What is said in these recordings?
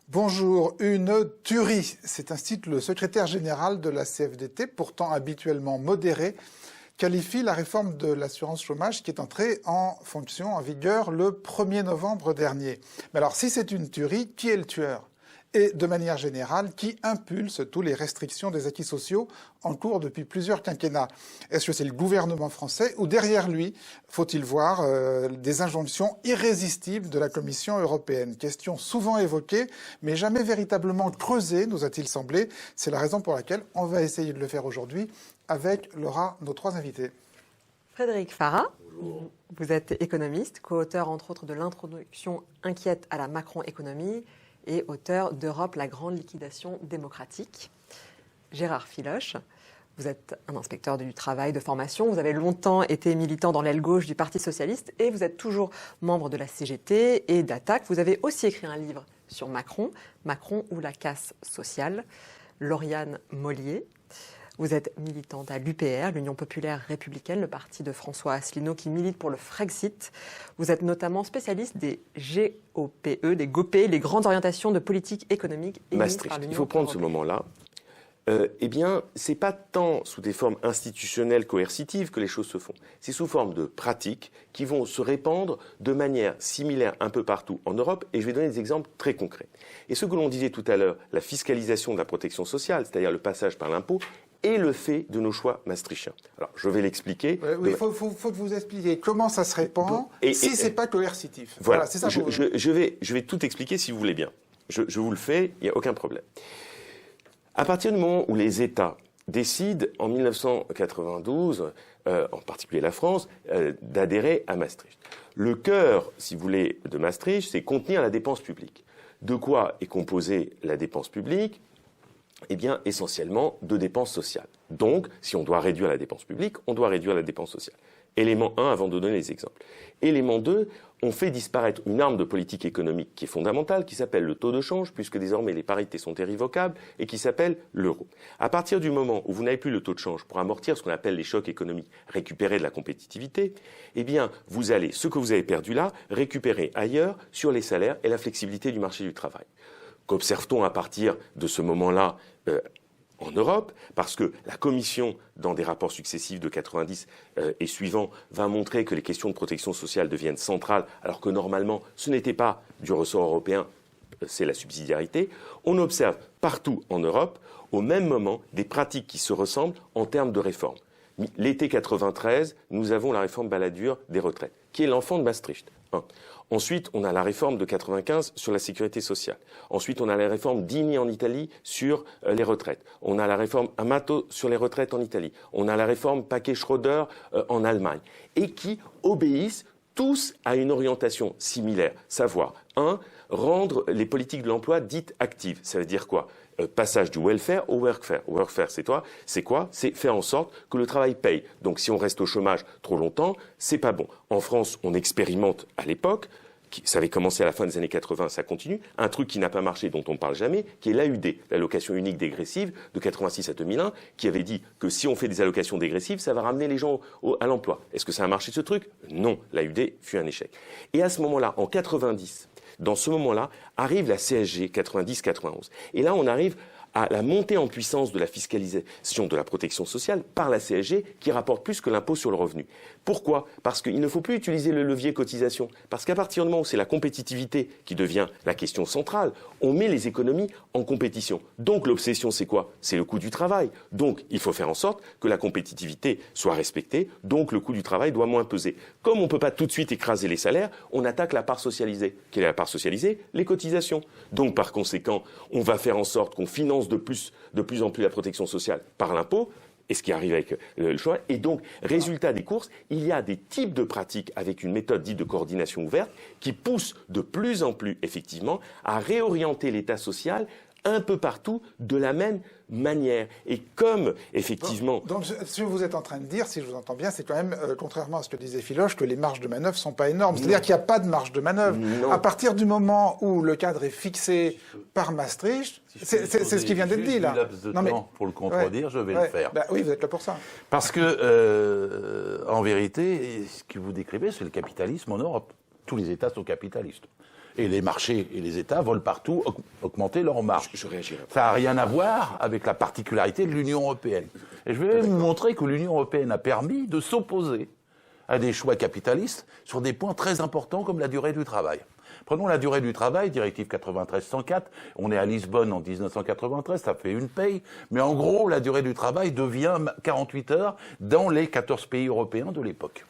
Bonjour, une tuerie. C'est ainsi que le secrétaire général de la CFDT, pourtant habituellement modéré, qualifie la réforme de l'assurance chômage qui est entrée en fonction, en vigueur, le 1er novembre dernier. Mais alors, si c'est une tuerie, qui est le tueur ? Et de manière générale, qui impulse toutes les restrictions des acquis sociaux en cours depuis plusieurs quinquennats? Est-ce que c'est le gouvernement français ou derrière lui, faut-il voir des injonctions irrésistibles de la Commission européenne? Question souvent évoquée, mais jamais véritablement creusée, nous a-t-il semblé. C'est la raison pour laquelle on va essayer de le faire aujourd'hui avec Laura, nos trois invités. Frédéric Farah, vous êtes économiste, co-auteur entre autres de l'introduction inquiète à la Macron-économie, et auteur d'Europe, la grande liquidation démocratique. Gérard Filoche, vous êtes un inspecteur du travail de formation, vous avez longtemps été militant dans l'aile gauche du Parti socialiste et vous êtes toujours membre de la CGT et d'Attac. Vous avez aussi écrit un livre sur Macron, Macron ou la casse sociale. Lauriane Mollier, vous êtes militante à l'UPR, l'Union populaire républicaine, le parti de François Asselineau qui milite pour le Frexit. Vous êtes notamment spécialiste des GOPE, des GOPE, les grandes orientations de politique économique émises par l'Union européenne. Il faut prendre ce moment-là. Eh bien, c'est pas tant sous des formes institutionnelles coercitives que les choses se font. C'est sous forme de pratiques qui vont se répandre de manière similaire un peu partout en Europe. Et je vais donner des exemples très concrets. Et ce que l'on disait tout à l'heure, la fiscalisation de la protection sociale, c'est-à-dire le passage par l'impôt, est le fait de nos choix maastrichtiens. Alors, je vais l'expliquer. Oui, il faut que vous expliquiez comment ça se répand si ce n'est pas coercitif. Voilà, c'est ça. Je vais tout expliquer si vous voulez bien. Je vous le fais, il n'y a aucun problème. À partir du moment où les États décident, en 1992, en particulier la France, d'adhérer à Maastricht. Le cœur, si vous voulez, de Maastricht, c'est contenir la dépense publique. De quoi est composée la dépense publique ? Eh bien, essentiellement, de dépenses sociales. Donc, si on doit réduire la dépense publique, on doit réduire la dépense sociale. Élément 1, avant de donner les exemples. Élément 2, on fait disparaître une arme de politique économique qui est fondamentale, qui s'appelle le taux de change, puisque désormais les parités sont irrévocables, et qui s'appelle l'euro. À partir du moment où vous n'avez plus le taux de change pour amortir ce qu'on appelle les chocs économiques, récupérer de la compétitivité, eh bien, vous allez, ce que vous avez perdu là, récupérer ailleurs sur les salaires et la flexibilité du marché du travail. Qu'observe-t-on à partir de ce moment-là en Europe, parce que la Commission, dans des rapports successifs de 90 et suivants, va montrer que les questions de protection sociale deviennent centrales, alors que normalement, ce n'était pas du ressort européen, c'est la subsidiarité. On observe partout en Europe, au même moment, des pratiques qui se ressemblent en termes de réforme. L'été 93, nous avons la réforme Balladur des retraites, qui est l'enfant de Maastricht. Ensuite, on a la réforme de 95 sur la sécurité sociale. Ensuite, on a la réforme Dini en Italie sur les retraites. On a la réforme Amato sur les retraites en Italie. On a la réforme Paquet-Schroeder en Allemagne. Et qui obéissent tous à une orientation similaire. Savoir, 1, rendre les politiques de l'emploi dites actives. Ça veut dire quoi ? Passage du welfare au workfare. Workfare, c'est quoi ? C'est faire en sorte que le travail paye. Donc si on reste au chômage trop longtemps, c'est pas bon. En France, on expérimente à l'époque, ça avait commencé à la fin des années 80, ça continue, un truc qui n'a pas marché, dont on ne parle jamais, qui est l'AUD, l'allocation unique dégressive de 86 à 2001, qui avait dit que si on fait des allocations dégressives, ça va ramener les gens à l'emploi. Est-ce que ça a marché ce truc ? Non, l'AUD fut un échec. Et à ce moment-là, en 90, dans ce moment-là, arrive la CSG 90-91. Et là, on arrive à la montée en puissance de la fiscalisation de la protection sociale par la CSG qui rapporte plus que l'impôt sur le revenu. Pourquoi ? Parce qu'il ne faut plus utiliser le levier cotisation. Parce qu'à partir du moment où c'est la compétitivité qui devient la question centrale, on met les économies en compétition. Donc l'obsession, c'est quoi ? C'est le coût du travail. Donc il faut faire en sorte que la compétitivité soit respectée. Donc le coût du travail doit moins peser. Comme on ne peut pas tout de suite écraser les salaires, on attaque la part socialisée. Quelle est la part socialisée ? Les cotisations. Donc par conséquent, on va faire en sorte qu'on finance de plus en plus la protection sociale par l'impôt, et ce qui arrive avec le choix. Et donc, résultat des courses, il y a des types de pratiques avec une méthode dite de coordination ouverte qui poussent de plus en plus, effectivement, à réorienter l'État social un peu partout de la même manière. Et comme, effectivement... Donc, ce que vous êtes en train de dire, si je vous entends bien, c'est quand même, contrairement à ce que disait Philoche, que les marges de manœuvre ne sont pas énormes. C'est-à-dire qu'il n'y a pas de marge de manœuvre. Non. À partir du moment où le cadre est fixé par Maastricht, c'est ce qui vient d'être dit, là. Non, mais pour le contredire, je vais le faire. Bah, oui, vous êtes là pour ça. Parce que, en vérité, ce que vous décrivez, c'est le capitalisme en Europe. Tous les États sont capitalistes. Et les marchés et les États veulent partout augmenter leurs marges. Je réagirai. Ça n'a rien à voir avec la particularité de l'Union européenne. Et je vais vous montrer que l'Union européenne a permis de s'opposer à des choix capitalistes sur des points très importants comme la durée du travail. Prenons la durée du travail, directive 93-104, on est à Lisbonne en 1993, ça fait une paye, mais en gros, la durée du travail devient 48 heures dans les 14 pays européens de l'époque.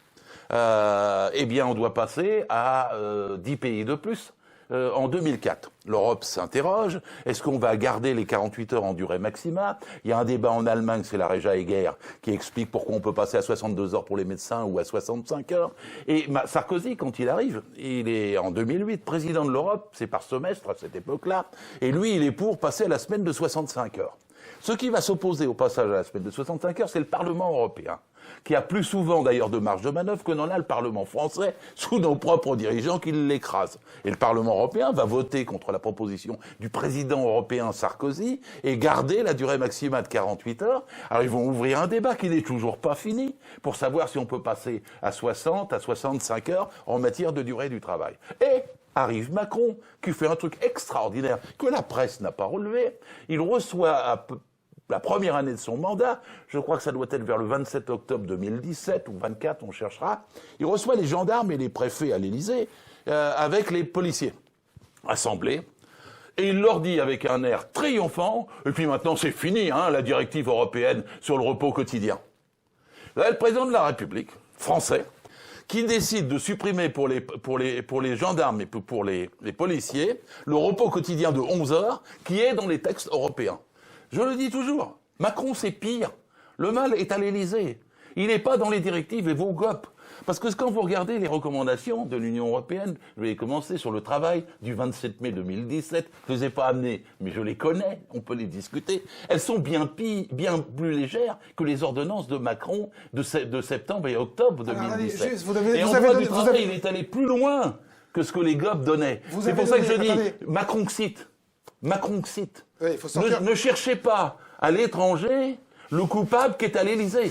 Eh bien, on doit passer à 10 pays de plus en 2004. L'Europe s'interroge, est-ce qu'on va garder les 48 heures en durée maximale? Il y a un débat en Allemagne, c'est la Reja Egger, qui explique pourquoi on peut passer à 62 heures pour les médecins ou à 65 heures. Et Sarkozy, quand il arrive, il est en 2008 président de l'Europe, c'est par semestre à cette époque-là, et lui, il est pour passer à la semaine de 65 heures. Ce qui va s'opposer au passage à la semaine de 65 heures, c'est le Parlement européen, qui a plus souvent d'ailleurs de marge de manœuvre que n'en a le Parlement français, sous nos propres dirigeants qui l'écrasent. Et le Parlement européen va voter contre la proposition du président européen Sarkozy et garder la durée maximale de 48 heures. Alors ils vont ouvrir un débat qui n'est toujours pas fini pour savoir si on peut passer à 60, à 65 heures en matière de durée du travail. Et arrive Macron, qui fait un truc extraordinaire que la presse n'a pas relevé. Il reçoit la première année de son mandat, je crois que ça doit être vers le 27 octobre 2017 ou 24, on cherchera, il reçoit les gendarmes et les préfets à l'Élysée avec les policiers assemblés. Et il leur dit avec un air triomphant, et puis maintenant c'est fini, hein, la directive européenne sur le repos quotidien. Là, le président de la République, français, qui décide de supprimer pour les gendarmes et pour les policiers le repos quotidien de 11 heures qui est dans les textes européens. Je le dis toujours, Macron c'est pire. Le mal est à l'Élysée. Il n'est pas dans les directives et vos GOP. Parce que quand vous regardez les recommandations de l'Union européenne, je vais commencer sur le travail du 27 mai 2017, je ne les ai pas amenées, mais je les connais, on peut les discuter. Elles sont bien plus légères que les ordonnances de Macron de septembre et octobre 2017. Et en droit du travail, il est allé plus loin que ce que les GOP donnaient. C'est pour ça que je dis, Macron cite. Oui, ne cherchez pas à l'étranger le coupable qui est à l'Élysée.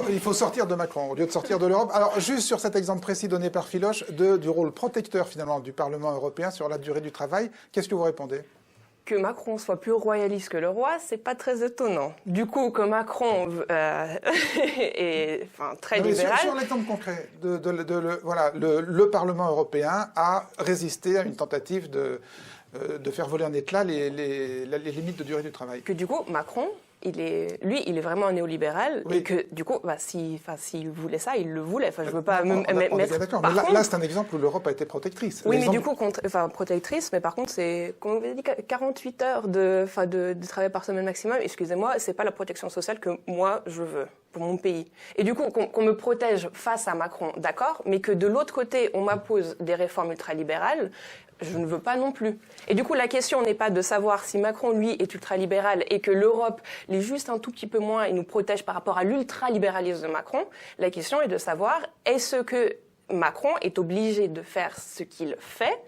Il faut sortir de Macron au lieu de sortir de l'Europe. Alors, juste sur cet exemple précis donné par Philoche du rôle protecteur, finalement, du Parlement européen sur la durée du travail, qu'est-ce que vous répondez? Que Macron soit plus royaliste que le roi, c'est pas très étonnant. Du coup, que Macron est très libéral... Sur l'exemple concret, le Parlement européen a résisté à une tentative de faire voler en éclats les limites de durée du travail. Que du coup, Macron... il est vraiment un néolibéral, oui. Et que du coup, s'il voulait ça, il le voulait. Enfin, je veux pas mettre. D'accord, mais là, c'est un exemple où l'Europe a été protectrice. Oui, mais du coup, protectrice, mais par contre, c'est, comme vous avez dit, 48 heures de travail par semaine maximum. Excusez-moi, c'est pas la protection sociale que moi je veux pour mon pays. Et du coup, qu'on me protège face à Macron, d'accord, mais que de l'autre côté, on m'impose des réformes ultralibérales. Je ne veux pas non plus. Et du coup, la question n'est pas de savoir si Macron, lui, est ultralibéral et que l'Europe l'est juste un tout petit peu moins et nous protège par rapport à l'ultralibéralisme de Macron. La question est de savoir, est-ce que Macron est obligé de faire ce qu'il fait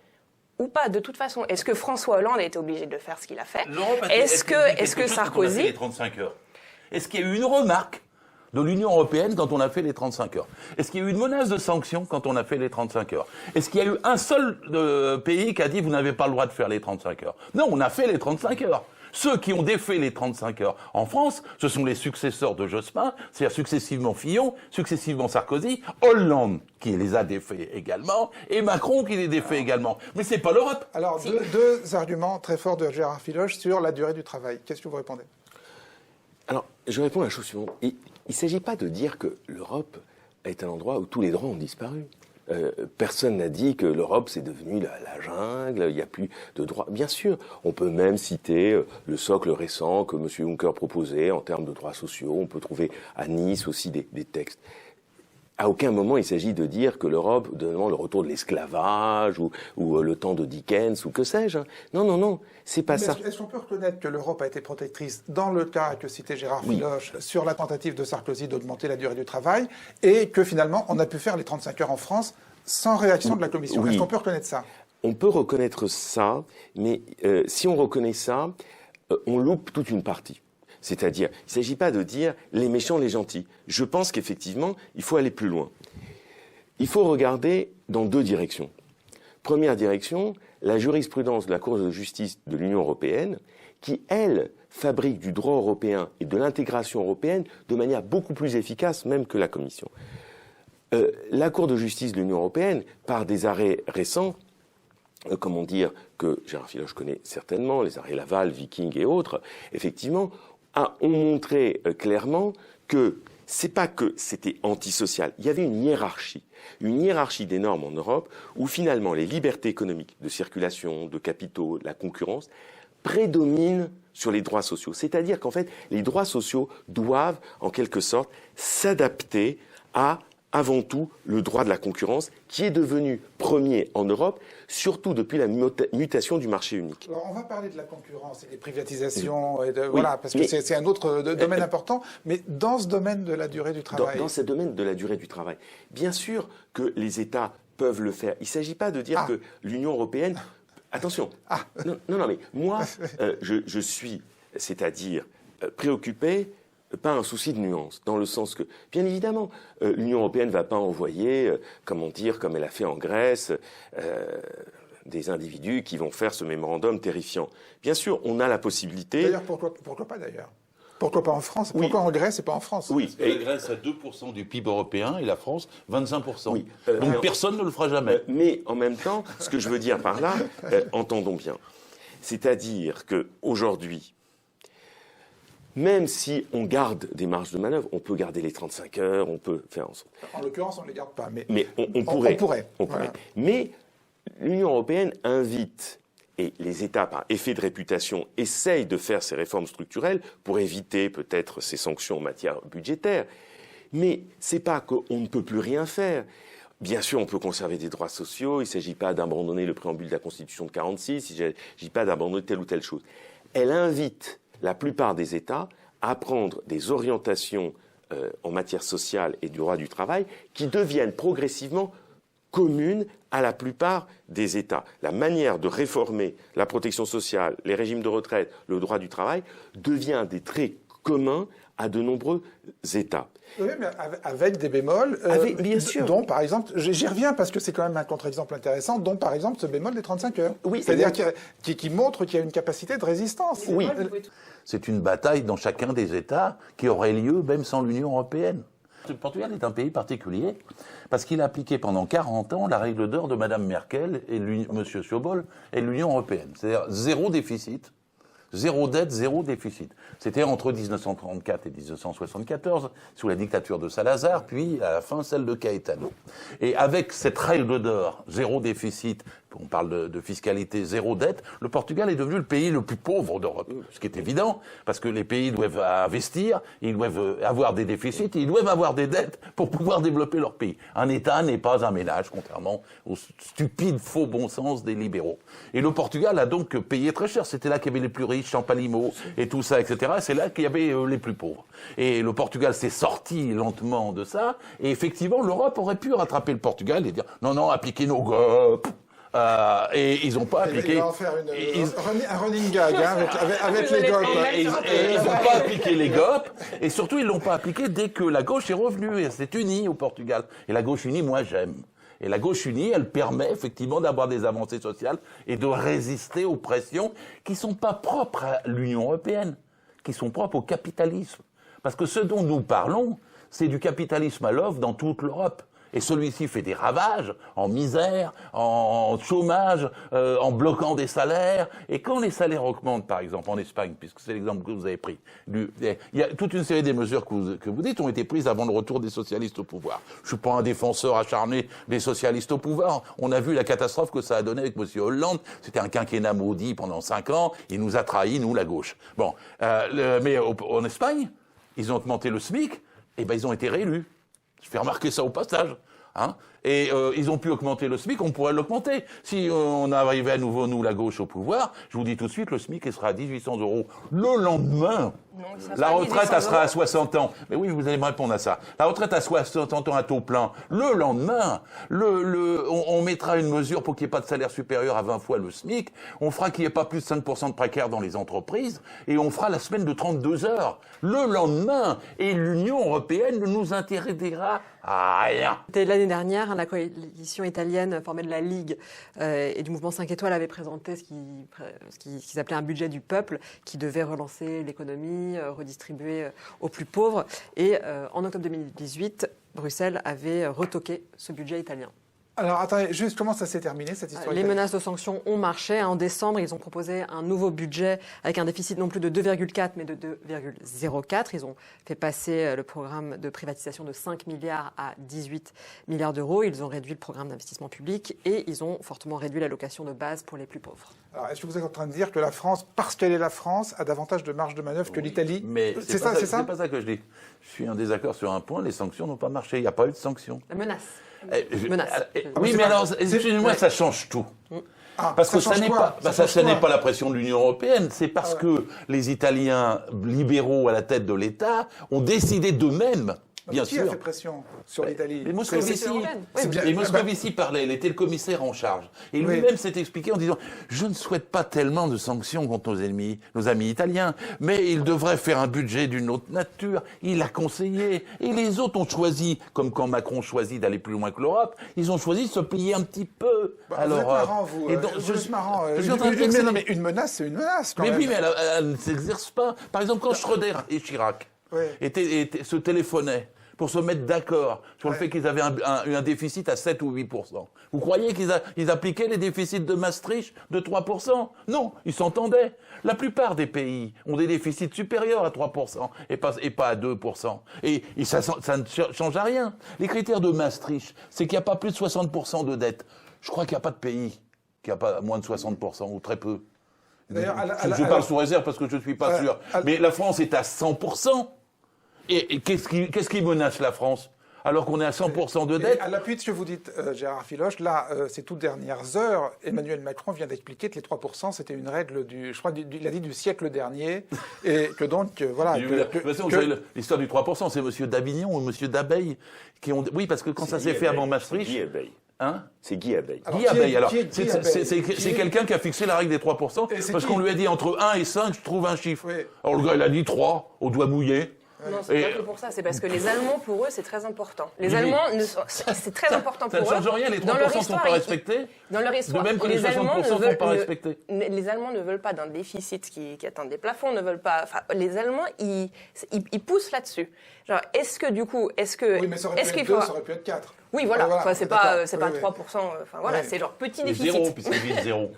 ou pas, de toute façon? Est-ce que François Hollande a été obligé de faire ce qu'il a fait? Est-ce que Sarkozy... les 35 heures. Est-ce qu'il y a eu une remarque de l'Union européenne quand on a fait les 35 heures? Est-ce qu'il y a eu une menace de sanction quand on a fait les 35 heures? Est-ce qu'il y a eu un seul pays qui a dit vous n'avez pas le droit de faire les 35 heures? Non, on a fait les 35 heures. Ceux qui ont défait les 35 heures en France, ce sont les successeurs de Jospin, c'est-à-dire successivement Fillon, successivement Sarkozy, Hollande qui les a défaits également, et Macron qui les défait également. Mais c'est pas l'Europe. Alors, deux arguments très forts de Gérard Philoche sur la durée du travail. Qu'est-ce que vous répondez? Alors, je réponds à la chose suivante. Il ne s'agit pas de dire que l'Europe est un endroit où tous les droits ont disparu. Personne n'a dit que l'Europe, c'est devenu la jungle, il n'y a plus de droits. Bien sûr, on peut même citer le socle récent que M. Juncker proposait en termes de droits sociaux. On peut trouver à Nice aussi des textes. À aucun moment il s'agit de dire que l'Europe demande le retour de l'esclavage ou le temps de Dickens ou que sais-je. Non, non, non, c'est pas ça. Est-ce qu'on peut reconnaître que l'Europe a été protectrice dans le cas que citait Gérard Filoche sur la tentative de Sarkozy d'augmenter la durée du travail et que finalement on a pu faire les 35 heures en France sans réaction de la Commission? Est-ce qu'on peut reconnaître ça? On peut reconnaître ça, mais si on reconnaît ça, on loupe toute une partie. C'est-à-dire, il ne s'agit pas de dire les méchants, les gentils. Je pense qu'effectivement, il faut aller plus loin. Il faut regarder dans deux directions. Première direction, la jurisprudence de la Cour de justice de l'Union européenne, qui, elle, fabrique du droit européen et de l'intégration européenne de manière beaucoup plus efficace même que la Commission. La Cour de justice de l'Union européenne, par des arrêts récents, comment dire, que Gérard Filoche connaît certainement, les arrêts Laval, Viking et autres, effectivement, ont montré clairement que c'est pas que c'était antisocial, il y avait une hiérarchie des normes en Europe où finalement les libertés économiques de circulation, de capitaux, la concurrence prédominent sur les droits sociaux. C'est-à-dire qu'en fait, les droits sociaux doivent en quelque sorte s'adapter à avant tout le droit de la concurrence qui est devenu premier en Europe, surtout depuis la mutation du marché unique. Alors on va parler de la concurrence et des privatisations, et voilà, parce que c'est un autre domaine important, mais dans ce domaine de la durée du travail... Dans ce domaine de la durée du travail, bien sûr que les États peuvent le faire. Il ne s'agit pas de dire que l'Union européenne... Attention, non, mais moi, je suis, c'est-à-dire préoccupé pas un souci de nuance, dans le sens que, bien évidemment, l'Union européenne ne va pas envoyer, comment dire, comme elle a fait en Grèce, des individus qui vont faire ce mémorandum terrifiant. Bien sûr, on a la possibilité... D'ailleurs, pourquoi pas d'ailleurs? Pourquoi pas en France? Pourquoi en Grèce et pas en France? Oui, parce que la Grèce a 2% du PIB européen et la France 25%. Oui. Donc personne ne le fera jamais. Mais en même temps, ce que je veux dire par là, entendons bien, c'est-à-dire qu'aujourd'hui, même si on garde des marges de manœuvre, on peut garder les 35 heures, on peut faire en sorte. En l'occurrence, on ne les garde pas, mais on pourrait. Voilà. Mais l'Union européenne invite, et les États, par effet de réputation, essayent de faire ces réformes structurelles pour éviter peut-être ces sanctions en matière budgétaire. Mais c'est pas qu'on ne peut plus rien faire. Bien sûr, on peut conserver des droits sociaux, il ne s'agit pas d'abandonner le préambule de la Constitution de 1946, il ne s'agit pas d'abandonner telle ou telle chose. Elle invite la plupart des États à prendre des orientations en matière sociale et du droit du travail qui deviennent progressivement communes à la plupart des États. La manière de réformer la protection sociale, les régimes de retraite, le droit du travail devient des traits communs à de nombreux États. Oui, mais avec des bémols, bien sûr. Dont, par exemple, j'y reviens parce que c'est quand même un contre-exemple intéressant, dont, par exemple, ce bémol des 35 heures. Oui, c'est-à-dire qui montre qu'il y a une capacité de résistance. Oui. C'est une bataille dans chacun des États qui aurait lieu même sans l'Union européenne. Le Portugal est un pays particulier parce qu'il a appliqué pendant 40 ans la règle d'or de Mme Merkel et M. Schiobol et l'Union européenne. C'est-à-dire zéro déficit, zéro dette, zéro déficit. C'était entre 1934 et 1974, sous la dictature de Salazar, puis à la fin celle de Caetano. Et avec cette règle d'or, zéro déficit, on parle de fiscalité, zéro dette, le Portugal est devenu le pays le plus pauvre d'Europe. Ce qui est évident, parce que les pays doivent investir, ils doivent avoir des déficits, ils doivent avoir des dettes pour pouvoir développer leur pays. Un État n'est pas un ménage, contrairement au stupide faux bon sens des libéraux. Et le Portugal a donc payé très cher. C'était là qu'il y avait les plus riches, Champalimaud et tout ça, etc. C'est là qu'il y avait les plus pauvres. Et le Portugal s'est sorti lentement de ça. Et effectivement, l'Europe aurait pu rattraper le Portugal et dire non, appliquez nos GOP. Et ils n'ont pas appliqué. Ils vont en faire un running gag avec les GOP. Ils n'ont pas appliqué les GOP. Et surtout, ils ne l'ont pas appliqué dès que la gauche est revenue. Et c'est unie au Portugal. Et la gauche unie, moi, j'aime. Et la gauche unie, elle permet effectivement d'avoir des avancées sociales et de résister aux pressions qui ne sont pas propres à l'Union européenne, qui sont propres au capitalisme. Parce que ce dont nous parlons, c'est du capitalisme à l'œuvre dans toute l'Europe. Et celui-ci fait des ravages en misère, en chômage, en bloquant des salaires. Et quand les salaires augmentent, par exemple, en Espagne, puisque c'est l'exemple que vous avez pris, il y a toute une série des mesures que vous dites ont été prises avant le retour des socialistes au pouvoir. Je ne suis pas un défenseur acharné des socialistes au pouvoir. On a vu la catastrophe que ça a donné avec M. Hollande. C'était un quinquennat maudit pendant 5 ans. Il nous a trahis, nous, la gauche. Bon, mais en Espagne, ils ont augmenté le SMIC, et ben ils ont été réélus. Je fais remarquer ça au passage. Hein, et ils ont pu augmenter le SMIC, on pourrait l'augmenter. Si on arrivait à nouveau, nous, la gauche, au pouvoir, je vous dis tout de suite, le SMIC il sera à 1800 € le lendemain. Non, La retraite, elle sera à 60 ans. Mais oui, vous allez me répondre à ça. La retraite à 60 ans à taux plein. Le lendemain, on mettra une mesure pour qu'il n'y ait pas de salaire supérieur à 20 fois le SMIC. On fera qu'il n'y ait pas plus de 5% de précaires dans les entreprises. Et on fera la semaine de 32 heures. Le lendemain. Et l'Union européenne ne nous interdira à rien. C'était l'année dernière, la coalition italienne formée de la Ligue et du mouvement 5 étoiles avait présenté ce qu'ils appelaient un budget du peuple qui devait relancer l'économie, redistribuer aux plus pauvres. Et en octobre 2018, Bruxelles avait retoqué ce budget italien. Alors attendez, juste comment ça s'est terminé cette histoire? Les menaces de sanctions ont marché. En décembre, ils ont proposé un nouveau budget avec un déficit non plus de 2,4 mais de 2,04. Ils ont fait passer le programme de privatisation de 5 milliards à 18 milliards d'euros. Ils ont réduit le programme d'investissement public et ils ont fortement réduit l'allocation de base pour les plus pauvres. Alors, est-ce que vous êtes en train de dire que la France, parce qu'elle est la France, a davantage de marge de manœuvre que l'Italie? Mais c'est ça? C'est pas ça que je dis. Je suis en désaccord sur un point, les sanctions n'ont pas marché. Il n'y a pas eu de sanctions. La menace. Menace. mais Oui, c'est mais pas- alors, c'est- excusez-moi, ça change tout. Ah, Parce ça que ça change n'est quoi? pas, Ça change ça n'est quoi? pas la pression de l'Union européenne, c'est parce que les Italiens libéraux à la tête de l'État ont décidé d'eux-mêmes, bien Qui sûr. a fait pression sur l'Italie? Mais Moscovici, C'est bien. et Moscovici parlait, il était le commissaire en charge. Et lui-même s'est expliqué en disant « Je ne souhaite pas tellement de sanctions contre nos amis italiens, mais ils devraient faire un budget d'une autre nature. » Il a conseillé. Et les autres ont choisi, comme quand Macron choisit d'aller plus loin que l'Europe, ils ont choisi de se plier un petit peu. Vous êtes marrant, vous. Et donc, Vous êtes marrant. je suis en train de dire que c'est- Non, mais une menace, c'est une menace, quand mais même. oui, mais elle ne s'exerce pas. Par exemple, quand Schröder et Chirac se téléphonaient pour se mettre d'accord sur le fait qu'ils avaient un déficit à 7 ou 8%. Vous croyez qu'ils appliquaient les déficits de Maastricht de 3%? Non, ils s'entendaient. La plupart des pays ont des déficits supérieurs à 3% et pas à 2%. Et ça ne change à rien. Les critères de Maastricht, c'est qu'il n'y a pas plus de 60% de dette. Je crois qu'il n'y a pas de pays qui n'a pas moins de 60%, ou très peu. D'ailleurs, Je parle sous réserve parce que je ne suis pas sûr. Mais la France est à 100%. Et qu'est-ce qui menace la France alors qu'on est à 100% de dette? À l'appui de ce que vous dites, Gérard Filoche, là, ces toutes dernières heures, Emmanuel Macron vient d'expliquer que les 3%, c'était une règle il a dit du siècle dernier, et que donc, voilà. De toute façon, l'histoire du 3%, c'est M. Davignon ou M. Dabeille qui ont... Oui, parce que quand ça s'est fait avant Maastricht... Guy Abeille. Hein? C'est Guy Abeille. Guy Abeille, alors, Guy Abeille. c'est quelqu'un qui a fixé la règle des 3%, parce qu'on lui a dit entre 1 et 5, je trouve un chiffre. Oui. Alors le gars, il a dit 3, au doigt mouillé. Non, c'est pas que pour ça, c'est parce que les Allemands, pour eux, c'est très important. Les Allemands, c'est très important pour eux. Ça ne change rien, les 3% ne sont pas respectés. Dans leur histoire, De même que les Allemands 60% ne sont pas respectés. Les Allemands ne veulent pas d'un déficit qui atteint des plafonds, ne veulent pas. Enfin, les Allemands, ils poussent là-dessus. Genre, est-ce que du coup, Oui, mais ça aurait pu être 2, ça aurait pu être 4. Oui, voilà. Enfin, c'est pas 3%. Enfin, voilà, Oui. c'est genre petit Mais déficit. zéro, puisqu'il vise zéro.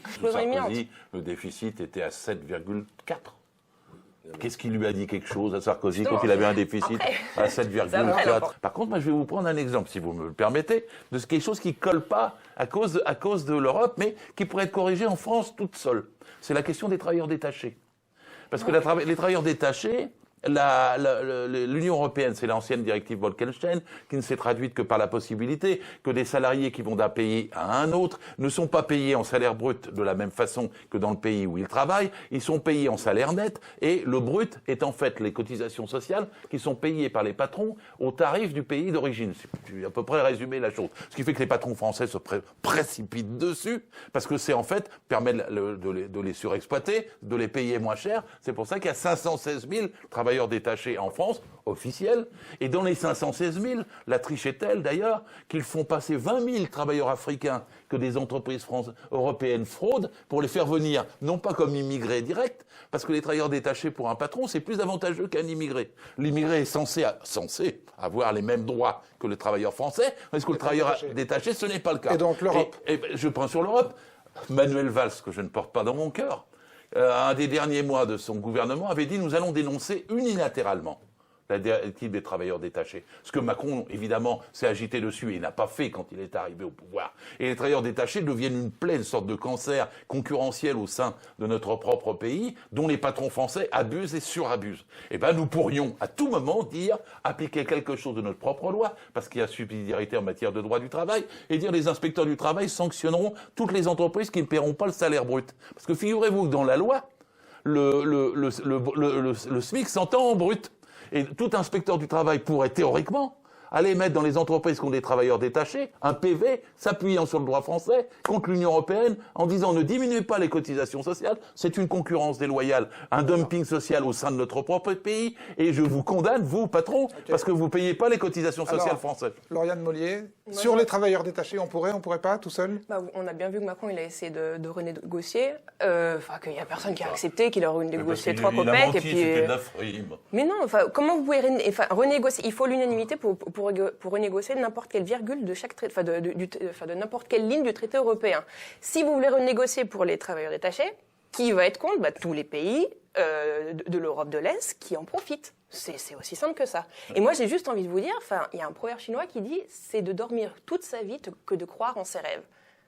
Explosion imminente. Sarkozy, le déficit était à 7,4. Qu'est-ce qui lui a dit quelque chose à Sarkozy quand il avait un déficit à 7,4? Par contre, moi, je vais vous prendre un exemple, si vous me le permettez, de quelque chose qui ne colle pas à cause de l'Europe, mais qui pourrait être corrigé en France toute seule. C'est la question des travailleurs détachés. Parce que les travailleurs détachés, l'Union européenne, c'est l'ancienne directive Bolkestein, qui ne s'est traduite que par la possibilité que des salariés qui vont d'un pays à un autre ne sont pas payés en salaire brut de la même façon que dans le pays où ils travaillent, ils sont payés en salaire net, et le brut est en fait les cotisations sociales qui sont payées par les patrons au tarif du pays d'origine. C'est à peu près résumé la chose. Ce qui fait que les patrons français se précipitent dessus, parce que c'est en fait, permet de les surexploiter, de les payer moins cher. C'est pour ça qu'il y a 516 000 travailleurs détachés en France, officiels, et dans les 516 000, la triche est telle d'ailleurs qu'ils font passer 20 000 travailleurs africains que des entreprises européennes fraudent pour les faire venir, non pas comme immigrés directs, parce que les travailleurs détachés pour un patron, c'est plus avantageux qu'un immigré. L'immigré est censé avoir les mêmes droits que le travailleur français, est-ce que le travailleur détaché, ce n'est pas le cas. Et donc l'Europe. Et je prends sur l'Europe, Manuel Valls, que je ne porte pas dans mon cœur, un des derniers mois de son gouvernement, avait dit « Nous allons dénoncer unilatéralement l'équipe des travailleurs détachés. Ce que Macron, évidemment, s'est agité dessus et n'a pas fait quand il est arrivé au pouvoir. Et les travailleurs détachés deviennent une plaie, une sorte de cancer concurrentiel au sein de notre propre pays, dont les patrons français abusent et surabusent. Eh ben, nous pourrions, à tout moment, dire, appliquer quelque chose de notre propre loi, parce qu'il y a subsidiarité en matière de droit du travail, et dire les inspecteurs du travail sanctionneront toutes les entreprises qui ne paieront pas le salaire brut. Parce que figurez-vous que dans la loi, le SMIC s'entend en brut. Et tout inspecteur du travail pourrait théoriquement aller mettre dans les entreprises qui ont des travailleurs détachés un PV s'appuyant sur le droit français contre l'Union européenne en disant ne diminuez pas les cotisations sociales, c'est une concurrence déloyale, un dumping social au sein de notre propre pays et je vous condamne, vous, patron, parce que vous ne payez pas les cotisations sociales françaises. Lauriane Mollier, sur les travailleurs détachés, on pourrait pas, tout seul? On a bien vu que Macron, il a essayé de renégocier, qu'il n'y a personne qui a accepté, qu'il a renégocié 3 copecs. Et puis... C'était de la frime. Mais non, comment vous pouvez renégocier? Il faut l'unanimité pour renégocier n'importe quelle virgule de chaque traité, de n'importe quelle ligne du traité européen. Si vous voulez renégocier pour les travailleurs détachés, qui va être contre? Tous les pays de l'Europe de l'Est qui en profitent. C'est aussi simple que ça. Et moi, j'ai juste envie de vous dire, il y a un proverbe chinois qui dit, c'est de dormir toute sa vie que de croire en ses rêves.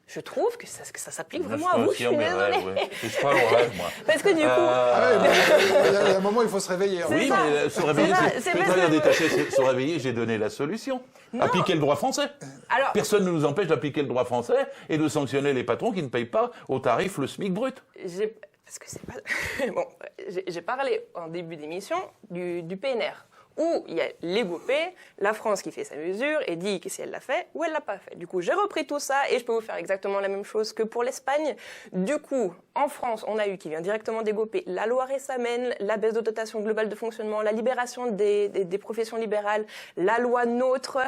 Je trouve que ça s'applique vraiment à vous, je suis désolée. Je crois au rêve, moi. Parce que du coup... Il y a un moment où il faut se réveiller. Oui, mais se réveiller, les travailleurs détachés, se réveiller, j'ai donné la solution. Non. Appliquer le droit français. Alors, personne ne nous empêche d'appliquer le droit français et de sanctionner les patrons qui ne payent pas au tarif le SMIC brut. Parce que c'est pas... Bon, j'ai parlé en début d'émission du PNR, où il y a l'égopé, la France qui fait sa mesure et dit que si elle l'a fait ou elle l'a pas fait. Du coup, j'ai repris tout ça et je peux vous faire exactement la même chose que pour l'Espagne. Du coup, en France, on a eu, qui vient directement d'égopé, la loi Rebsamen, la baisse de dotation globale de fonctionnement, la libération des professions libérales, la loi NOTRe,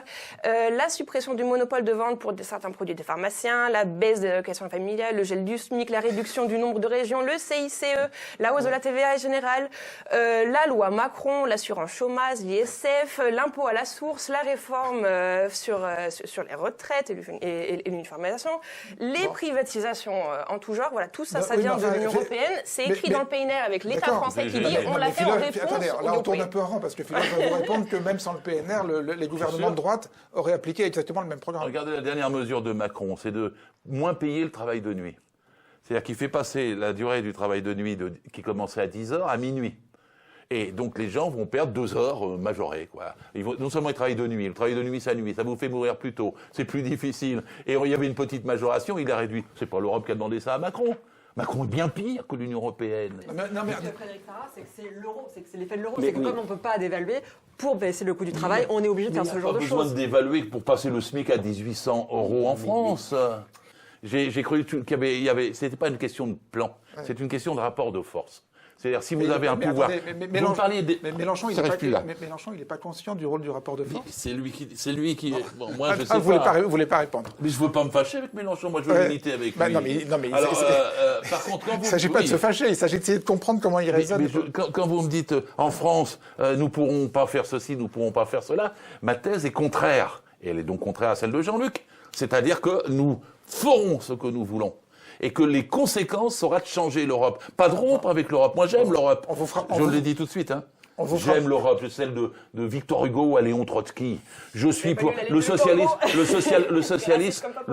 la suppression du monopole de vente pour certains produits des pharmaciens, la baisse de l'allocation familiale, le gel du SMIC, la réduction du nombre de régions, le CICE, la hausse de la TVA générale, la loi Macron, l'assurance chômage, l'ISF, l'impôt à la source, la réforme sur les retraites et l'uniformisation, les privatisations en tout genre, voilà, tout ça, ça vient de l'Union européenne. C'est écrit dans le PNR avec l'État français qui dit on l'a fait en réponse. Attendez, là on tourne un peu en rond parce que Philippe va vous répondre que même sans le PNR, les gouvernements de droite auraient appliqué exactement le même programme. Regardez la dernière mesure de Macron, c'est de moins payer le travail de nuit. C'est-à-dire qu'il fait passer la durée du travail de nuit qui commençait à 10h à minuit. Et donc les gens vont perdre 2 heures majorées, quoi. Non seulement ils travaillent de nuit, le travail de nuit, ça vous fait mourir plus tôt, c'est plus difficile. Et il y avait une petite majoration, il a réduit. C'est pas l'Europe qui a demandé ça à Macron. Macron est bien pire que l'Union européenne. Non, mais Frédéric Farah, c'est que c'est l'euro, c'est que c'est l'effet de l'euro. C'est que comme on ne peut pas dévaluer, pour baisser le coût du travail, on est obligé de faire ce genre de choses. Il n'y a pas besoin de dévaluer pour passer le SMIC à 1800 € en France. J'ai cru qu'il y avait, c'était pas une question de plan, c'est une question de rapport de force. C'est-à-dire, si vous avez un pouvoir... Mais Mélenchon, il n'est pas conscient du rôle du rapport de force. C'est lui qui... Bon, moi, je sais vous ne voulez pas répondre. Mais je ne veux pas me fâcher avec Mélenchon, moi je veux l'unité avec lui. Non, mais alors, par contre, quand vous... Il ne s'agit pas de se fâcher, il s'agit d'essayer de comprendre comment il raisonne. Quand vous me dites, en France, nous ne pourrons pas faire ceci, nous ne pourrons pas faire cela, ma thèse est contraire. Et elle est donc contraire à celle de Jean-Luc. C'est-à-dire que nous ferons ce que nous voulons. Et que les conséquences sera de changer l'Europe. Pas de rompre avec l'Europe. Moi, j'aime l'Europe. Je le dis tout de suite. Hein. J'aime l'Europe, celle de Victor Hugo ou à Léon Trotsky. Je suis pour le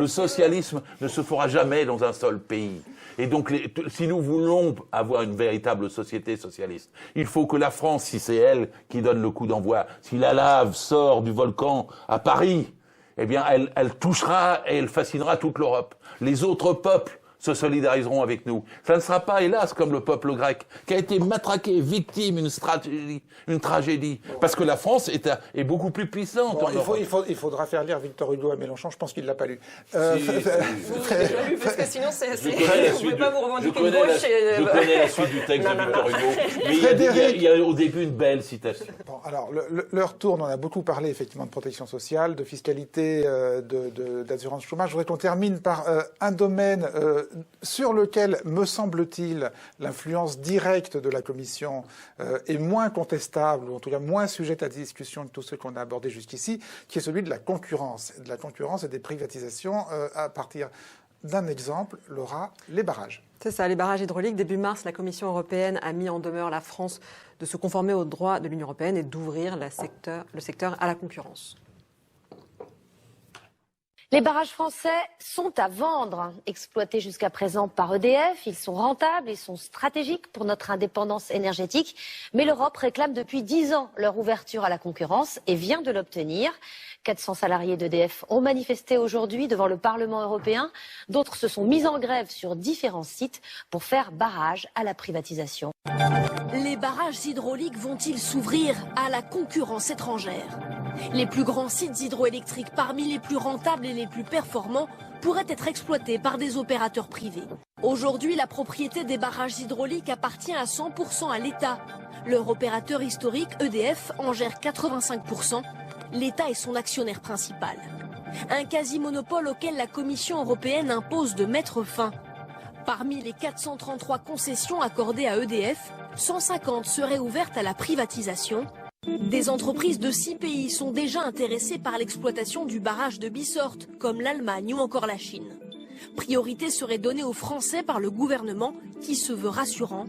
socialisme ne se fera jamais dans un seul pays. Et donc, si nous voulons avoir une véritable société socialiste, il faut que la France, si c'est elle qui donne le coup d'envoi, si la lave sort du volcan à Paris, eh bien, elle touchera et elle fascinera toute l'Europe. Les autres peuples se solidariseront avec nous. Ça ne sera pas, hélas, comme le peuple grec, qui a été matraqué, victime d'une tragédie. Parce que la France est beaucoup plus puissante. Il faudra faire lire Victor Hugo à Mélenchon, je pense qu'il ne l'a pas lu. Parce que sinon, vous ne pouvez pas vous revendiquer une gauche. Je connais la suite du texte de Victor Hugo. Mais il y a au début une belle citation. Bon, alors, l'heure tourne, on a beaucoup parlé effectivement de protection sociale, de fiscalité, d'assurance chômage. Je voudrais qu'on termine par un domaine sur lequel, me semble-t-il, l'influence directe de la Commission est moins contestable, ou en tout cas moins sujette à discussion que tous ceux qu'on a abordés jusqu'ici, qui est celui de la concurrence et des privatisations à partir d'un exemple, Laura, les barrages. C'est ça, les barrages hydrauliques. Début mars, la Commission européenne a mis en demeure la France de se conformer aux droits de l'Union européenne et d'ouvrir le secteur à la concurrence. Les barrages français sont à vendre. Exploités jusqu'à présent par EDF, ils sont rentables, ils sont stratégiques pour notre indépendance énergétique. Mais l'Europe réclame depuis 10 ans leur ouverture à la concurrence et vient de l'obtenir. 400 salariés d'EDF ont manifesté aujourd'hui devant le Parlement européen. D'autres se sont mis en grève sur différents sites pour faire barrage à la privatisation. Les barrages hydrauliques vont-ils s'ouvrir à la concurrence étrangère ? Les plus grands sites hydroélectriques parmi les plus rentables et les plus performants pourraient être exploités par des opérateurs privés. Aujourd'hui, la propriété des barrages hydrauliques appartient à 100% à l'État. Leur opérateur historique, EDF, en gère 85%. L'État est son actionnaire principal. Un quasi-monopole auquel la Commission européenne impose de mettre fin. Parmi les 433 concessions accordées à EDF, 150 seraient ouvertes à la privatisation. Des entreprises de 6 pays sont déjà intéressées par l'exploitation du barrage de Bissorte, comme l'Allemagne ou encore la Chine. Priorité serait donnée aux Français par le gouvernement, qui se veut rassurant.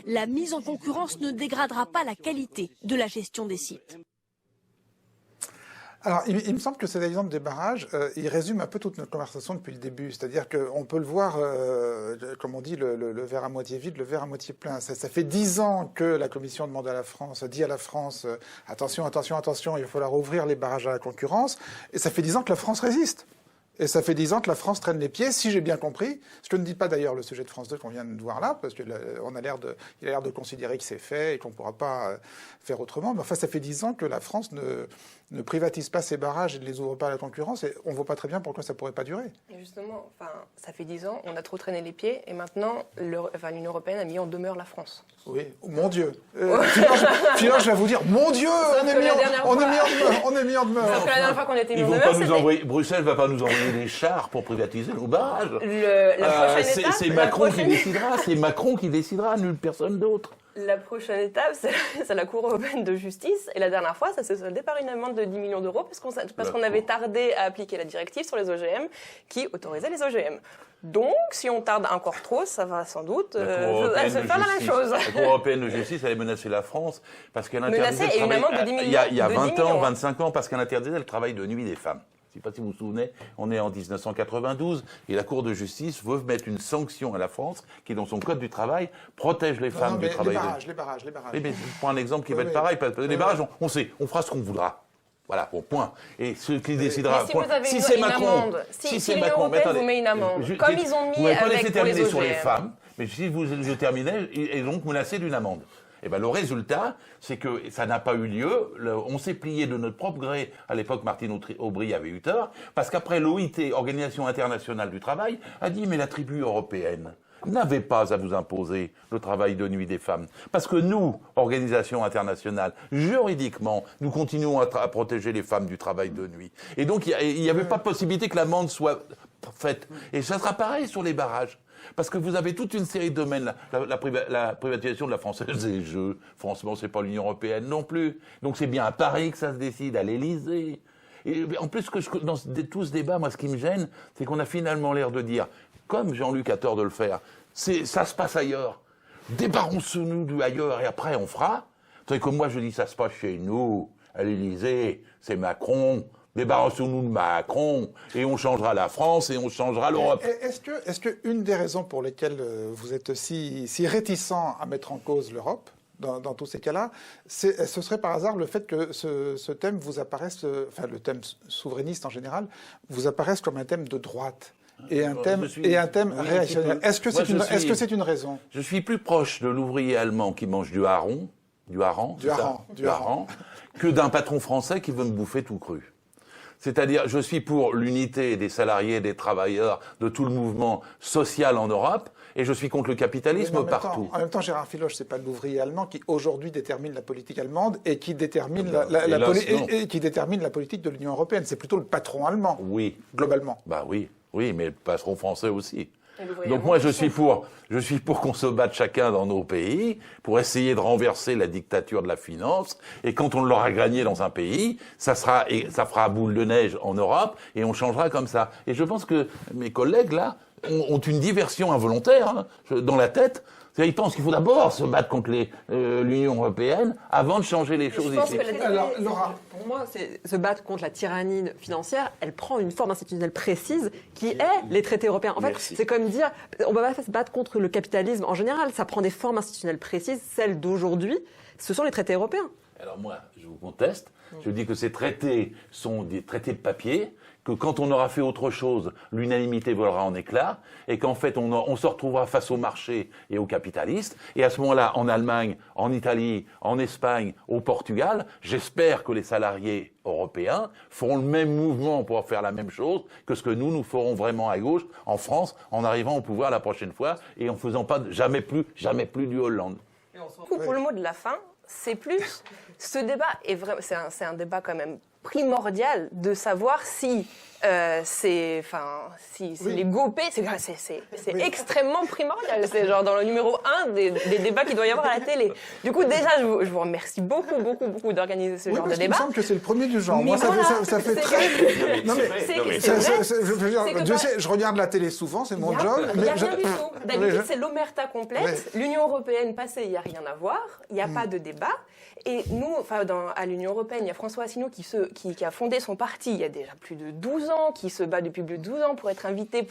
La mise en concurrence ne dégradera pas la qualité de la gestion des sites. Alors, il me semble que cet exemple des barrages, il résume un peu toute notre conversation depuis le début. C'est-à-dire qu'on peut le voir, comme on dit, le verre à moitié vide, le verre à moitié plein. Ça fait 10 ans que la Commission demande à la France, dit à la France, attention, attention, attention, il va falloir ouvrir les barrages à la concurrence. Et ça fait 10 ans que la France résiste. Et ça fait 10 ans que la France traîne les pieds, si j'ai bien compris. Ce que ne dit pas d'ailleurs le sujet de France 2 qu'on vient de voir là, parce qu'il a l'air de considérer que c'est fait et qu'on ne pourra pas faire autrement. Mais enfin, ça fait 10 ans que la France ne privatise pas ses barrages et ne les ouvre pas à la concurrence. Et on ne voit pas très bien pourquoi ça ne pourrait pas durer. Et justement, ça fait 10 ans, on a trop traîné les pieds, et maintenant, l'Union européenne a mis en demeure la France. Oui, mon Dieu. Finalement, je vais vous dire, mon Dieu, on est mis en demeure. Sauf que la dernière fois qu'on était mis Ils en vont demeure, pas nous envoyer, Bruxelles va pas nous envoyer des chars pour privatiser nos barrages. C'est Macron qui décidera, c'est Macron qui décidera, nulle personne d'autre. La prochaine étape, c'est la Cour européenne de justice. Et la dernière fois, ça s'est soldé par une amende de 10 millions d'euros parce qu'on avait tardé à appliquer la directive sur les OGM qui autorisait les OGM. Donc, si on tarde encore trop, ça va sans doute se faire la même chose. La Cour européenne de justice allait menacer la France parce qu'elle interdisait et une amende de 10 millions. Il y a 20 ans, 25 ans, parce qu'elle interdisait le travail de nuit des femmes. Je ne sais pas si vous vous souvenez, on est en 1992 et la Cour de justice veut mettre une sanction à la France qui, dans son code du travail, protège les femmes du travail. Les barrages. Oui, mais je prends un exemple qui va être pareil. Les barrages, on sait, on fera ce qu'on voudra. Voilà, bon, point. Et ce qui décidera. Si vous avez une amende, si l'Union européenne vous met une amende, comme ils ont mis vous m'avez pas avec laissé pour les terminer OGM. sur les femmes, mais si je terminais, et donc menacé d'une amende. Et ben le résultat, c'est que ça n'a pas eu lieu. On s'est plié de notre propre gré. À l'époque, Martine Aubry avait eu tort, parce qu'après l'OIT, Organisation internationale du travail, a dit mais la tribu européenne n'avait pas à vous imposer le travail de nuit des femmes. Parce que nous, organisation internationale, juridiquement, nous continuons à protéger les femmes du travail de nuit. Et donc, il n'y avait pas de possibilité que l'amende soit faite. Et ça sera pareil sur les barrages. Parce que vous avez toute une série de domaines, la privatisation de la Française des Jeux, franchement, c'est pas l'Union européenne non plus. Donc c'est bien à Paris que ça se décide, à l'Élysée. Et en plus, dans tout ce débat, moi, ce qui me gêne, c'est qu'on a finalement l'air de dire, comme Jean-Luc a tort de le faire, ça se passe ailleurs. Débarrassons-nous du ailleurs et après on fera. Tandis que moi, je dis, ça se passe chez nous, à l'Élysée, c'est Macron. Débarrassons-nous de Macron et on changera la France et on changera l'Europe. Est-ce que une des raisons pour lesquelles vous êtes si réticent à mettre en cause l'Europe dans tous ces cas-là, ce serait par hasard le fait que ce thème vous apparaisse, enfin le thème souverainiste en général, vous apparaisse comme un thème de droite et un thème réactionnaire. Est-ce que c'est une raison? Je suis plus proche de l'ouvrier allemand qui mange du hareng, que d'un patron français qui veut me bouffer tout cru. C'est-à-dire, je suis pour l'unité des salariés, des travailleurs, de tout le mouvement social en Europe, et je suis contre le capitalisme partout. En même temps, Gérard Filoche, c'est pas l'ouvrier allemand qui aujourd'hui détermine la politique allemande et qui détermine qui détermine la politique de l'Union européenne. C'est plutôt le patron allemand. Oui. Globalement. Bah oui, mais le patron français aussi. Donc moi, je suis pour qu'on se batte chacun dans nos pays pour essayer de renverser la dictature de la finance. Et quand on l'aura gagné dans un pays, ça fera boule de neige en Europe et on changera comme ça. Et je pense que mes collègues là ont une diversion involontaire dans la tête. Ils pensent qu'il faut d'abord se battre contre l'Union européenne avant de changer les choses ici. Alors, Laura, pour moi, se battre contre la tyrannie financière, elle prend une forme institutionnelle précise qui est les traités européens. En fait, c'est comme dire, on ne va pas se battre contre le capitalisme en général, ça prend des formes institutionnelles précises, celles d'aujourd'hui, ce sont les traités européens. Alors moi, je vous conteste, je dis que ces traités sont des traités de papier, que quand on aura fait autre chose, l'unanimité volera en éclats, et qu'en fait, on se retrouvera face au marché et aux capitalistes. Et à ce moment-là, en Allemagne, en Italie, en Espagne, au Portugal, j'espère que les salariés européens feront le même mouvement pour faire la même chose que ce que nous ferons vraiment à gauche, en France, en arrivant au pouvoir la prochaine fois, et en faisant pas jamais plus du Hollande. Pour le mot de la fin, c'est plus, ce débat est vraiment, c'est un débat quand même primordial de savoir si les GOPÉ, c'est extrêmement primordial. C'est genre dans le numéro 1 des débats qu'il doit y avoir à la télé. Du coup, déjà, je vous remercie beaucoup d'organiser ce genre de débat. Il me semble que c'est le premier du genre. Mais moi, voilà, ça fait très... Non, mais je regarde la télé souvent, c'est mon job. Il n'y a rien du tout. D'habitude, c'est l'omerta complète. L'Union européenne passée, il n'y a rien à voir. Il n'y a pas de débat. Et nous, à l'Union européenne, il y a François Asselineau qui a fondé son parti il y a déjà plus de 12 ans, qui se bat depuis plus de 12 ans pour être invité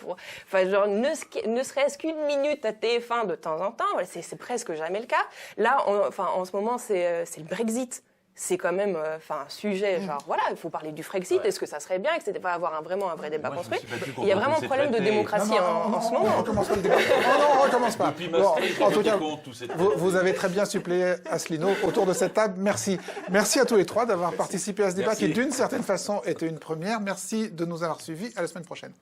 ne serait-ce qu'une minute à TF1 de temps en temps. C'est presque jamais le cas. Là, en ce moment, c'est le Brexit. C'est quand même un sujet, genre, voilà, il faut parler du Frexit, est-ce que ça serait bien, etc., pas avoir vraiment un vrai débat construit. Il y a vraiment un problème de démocratie en ce moment. On recommence pas le débat. Non, on recommence pas. Bon, en tout cas, vous avez très bien suppléé Asselineau autour de cette table. Merci. Merci à tous les trois d'avoir participé à ce débat qui, d'une certaine façon, était une première. Merci de nous avoir suivis. À la semaine prochaine.